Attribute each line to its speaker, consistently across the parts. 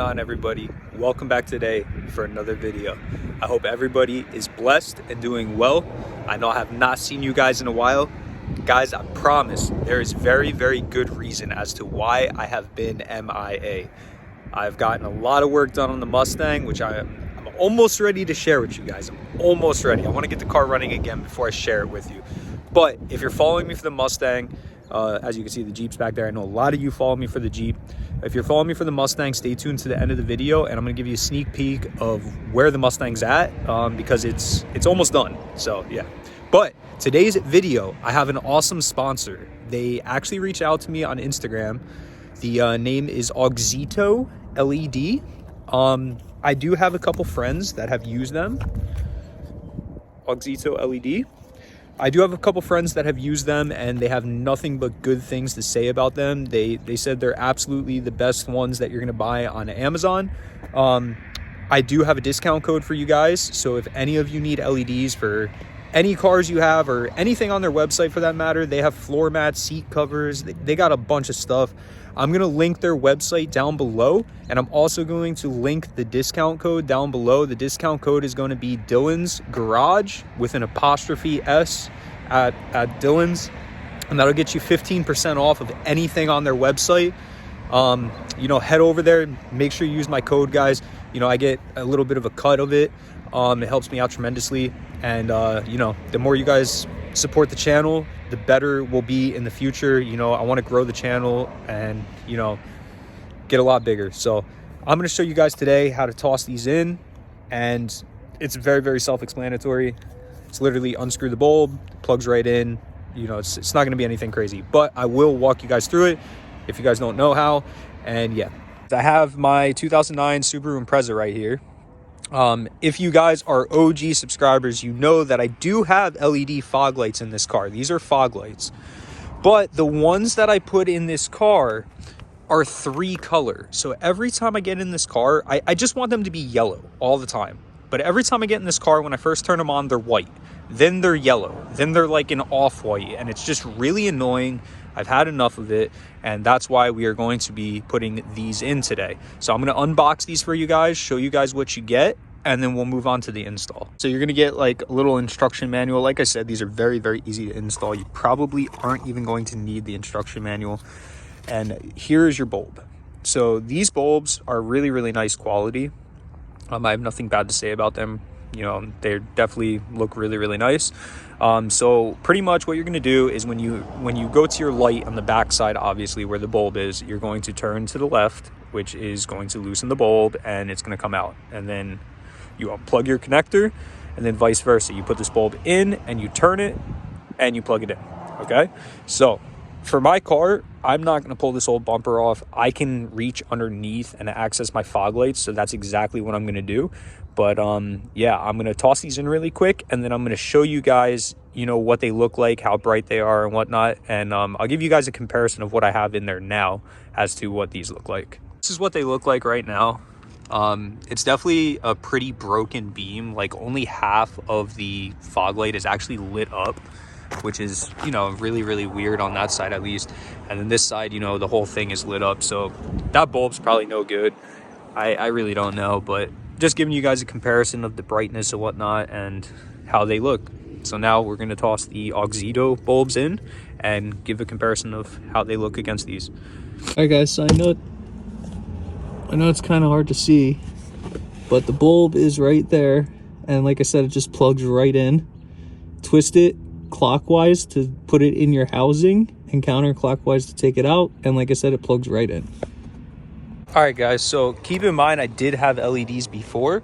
Speaker 1: on, everybody? Welcome back today for another video. I hope everybody is blessed and doing well. I know I have not seen you guys in a while. Guys, I promise there is very good reason as to why I have been MIA. I've gotten a lot of work done on the Mustang, which I'm almost ready to share with you guys. I'm almost ready. I want to get the car running again before I share it with you. But if you're following me for the Mustang, as you can see, the Jeep's back there. I know a lot of you follow me for the Jeep. If you're following me for the Mustang, stay tuned to the end of the video, and I'm going to give you a sneak peek of where the Mustang's at, because it's almost done. So yeah. But today's video, I have an awesome sponsor. They actually reached out to me on Instagram. The name is Auxito LED. I do have a couple friends that have used them. Auxito LED. I do have a couple friends that have used them, and they have nothing but good things to say about them. They said they're absolutely the best ones that you're going to buy on Amazon. I do have a discount code for you guys, so if any of you need LEDs for any cars you have, or anything on their website for that matter, they have floor mats, seat covers, they got a bunch of stuff. I'm going to link their website down below, and I'm also going to link the discount code down below. The discount code is going to be Dylan's Garage with an apostrophe S at Dylan's, and that'll get you 15% off of anything on their website. Head over there, make sure you use my code, guys. I get a little bit of a cut of it. It helps me out tremendously, and the more you guys support the channel, the better we'll be in the future. I want to grow the channel and get a lot bigger. So I'm going to show you guys today how to toss these in, and it's very self-explanatory. It's literally unscrew the bulb, plugs right in. It's not going to be anything crazy, but I will walk you guys through it if you guys don't know how. And yeah, I have my 2009 Subaru Impreza right here. If you guys are OG subscribers, you know that I do have LED fog lights in this car. These are fog lights, but the ones that I put in this car are 3 color. So every time I get in this car, I just want them to be yellow all the time. But every time I get in this car, when I first turn them on, they're white. Then they're yellow. Then they're like an off-white, and it's just really annoying. I've had enough of it, and that's why we are going to be putting these in today. So I'm going to unbox these for you guys, show you guys what you get, and then we'll move on to the install. So you're going to get like a little instruction manual. Like I said, these are very easy to install. You probably aren't even going to need the instruction manual. And here is your bulb. So these bulbs are really nice quality. I have nothing bad to say about them. They definitely look really nice. So pretty much what you're going to do is when you go to your light on the back side, obviously where the bulb is, you're going to turn to the left, which is going to loosen the bulb, and it's going to come out. And then you unplug your connector, and then vice versa. You put this bulb in and you turn it and you plug it in. Okay. So for my car, I'm not going to pull this old bumper off. I can reach underneath and access my fog lights, so that's exactly what I'm going to do. But yeah, I'm going to toss these in really quick, and then I'm going to show you guys, what they look like, how bright they are and whatnot. And I'll give you guys a comparison of what I have in there now as to what these look like. This is what they look like right now. It's definitely a pretty broken beam. Like only half of the fog light is actually lit up, which is, really weird on that side at least. And then this side, the whole thing is lit up. So that bulb's probably no good. I really don't know, but just giving you guys a comparison of the brightness and whatnot and how they look. So now we're going to toss the Auxito bulbs in and give a comparison of how they look against these.
Speaker 2: All right, guys, so I know it's kind of hard to see, but the bulb is right there. And like I said, it just plugs right in. Twist it clockwise to put it in your housing and counterclockwise to take it out. And like I said, it plugs right in.
Speaker 1: All right, guys, so keep in mind I did have LEDs before,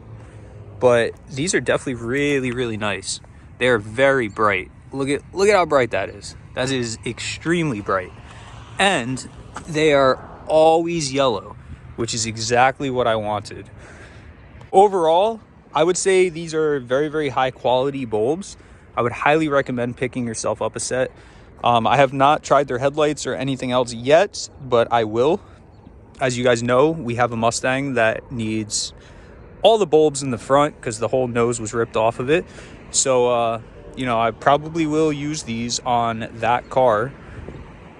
Speaker 1: but these are definitely really nice. They're very bright. Look at how bright that is. That is extremely bright. And they are always yellow, which is exactly what I wanted. Overall, I would say these are very high quality bulbs. I would highly recommend picking yourself up a set. I have not tried their headlights or anything else yet, but I will. As you guys know, we have a Mustang that needs all the bulbs in the front because the whole nose was ripped off of it. So, I probably will use these on that car.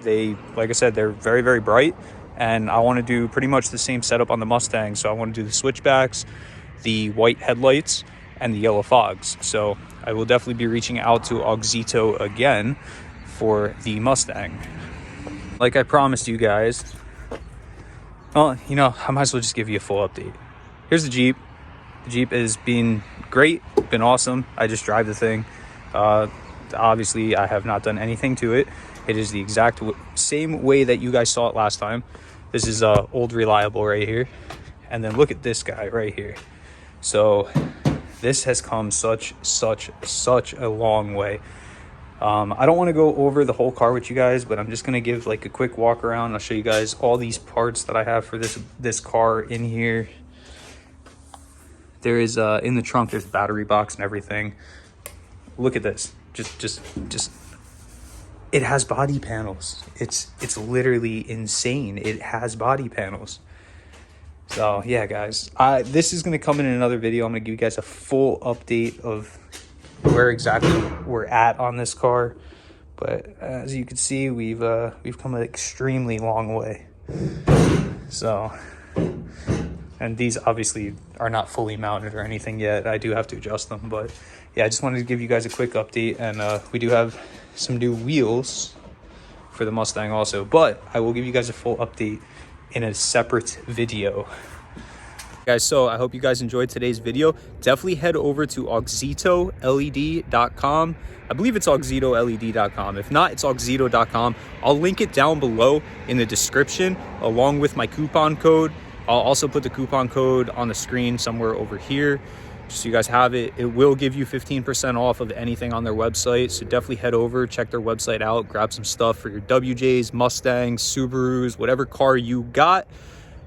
Speaker 1: They, like I said, they're very bright. and I want to do pretty much the same setup on the Mustang. So I want to do the switchbacks, the white headlights, and the yellow fogs. So I will definitely be reaching out to Auxito again for the Mustang. Like I promised you guys, well, you know, I might as well just give you a full update. Here's the Jeep. The Jeep is being great, been awesome. I just drive the thing. Obviously, I have not done anything to it. It is the exact same way that you guys saw it last time. This is old reliable right here. And then look at this guy right here. So this has come such a long way. I don't want to go over the whole car with you guys, but I'm just going to give like a quick walk around. I'll show you guys all these parts that I have for this car in here. There is in the trunk, there's a battery box and everything. Look at this. Just it has body panels. It's literally insane. It has body panels. So yeah, guys, this is gonna come in another video. I'm gonna give you guys a full update of where exactly we're at on this car. But as you can see, we've come an extremely long way. So, and these obviously are not fully mounted or anything yet. I do have to adjust them, but yeah, I just wanted to give you guys a quick update. And we do have some new wheels for the Mustang also, but I will give you guys a full update in a separate video. Guys, so I hope you guys enjoyed today's video. Definitely head over to auxitoled.com. I believe it's auxitoled.com. If not, it's auxito.com. I'll link it down below in the description along with my coupon code. I'll also put the coupon code on the screen somewhere over here, just so you guys have it. It will give you 15% off of anything on their website. So definitely head over, check their website out, grab some stuff for your WJs, Mustangs, Subarus, whatever car you got.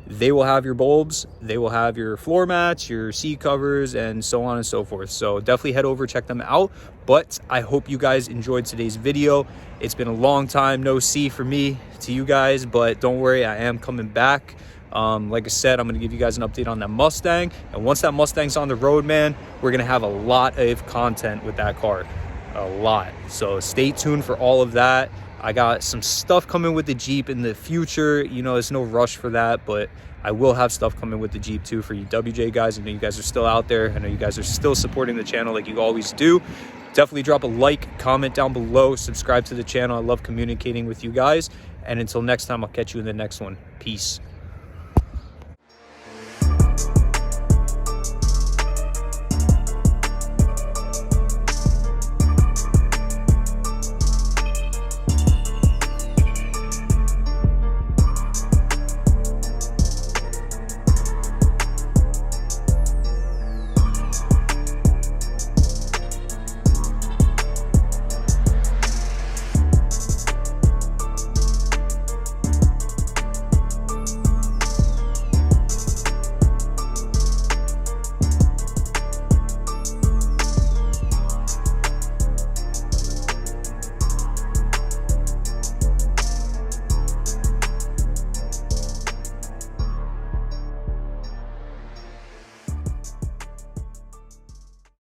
Speaker 1: They will have your bulbs, they will have your floor mats, your seat covers, and so on and so forth. So definitely head over, check them out. But I hope you guys enjoyed today's video. It's been a long time no see for me to you guys, but don't worry, I am coming back. Like I said, I'm going to give you guys an update on that Mustang. And once that Mustang's on the road, man, we're going to have a lot of content with that car. A lot. So stay tuned for all of that. I got some stuff coming with the Jeep in the future. You know, there's no rush for that, but I will have stuff coming with the Jeep too for you WJ guys. I know you guys are still out there. I know you guys are still supporting the channel like you always do. Definitely drop a like, comment down below, subscribe to the channel. I love communicating with you guys. And until next time, I'll catch you in the next one. Peace.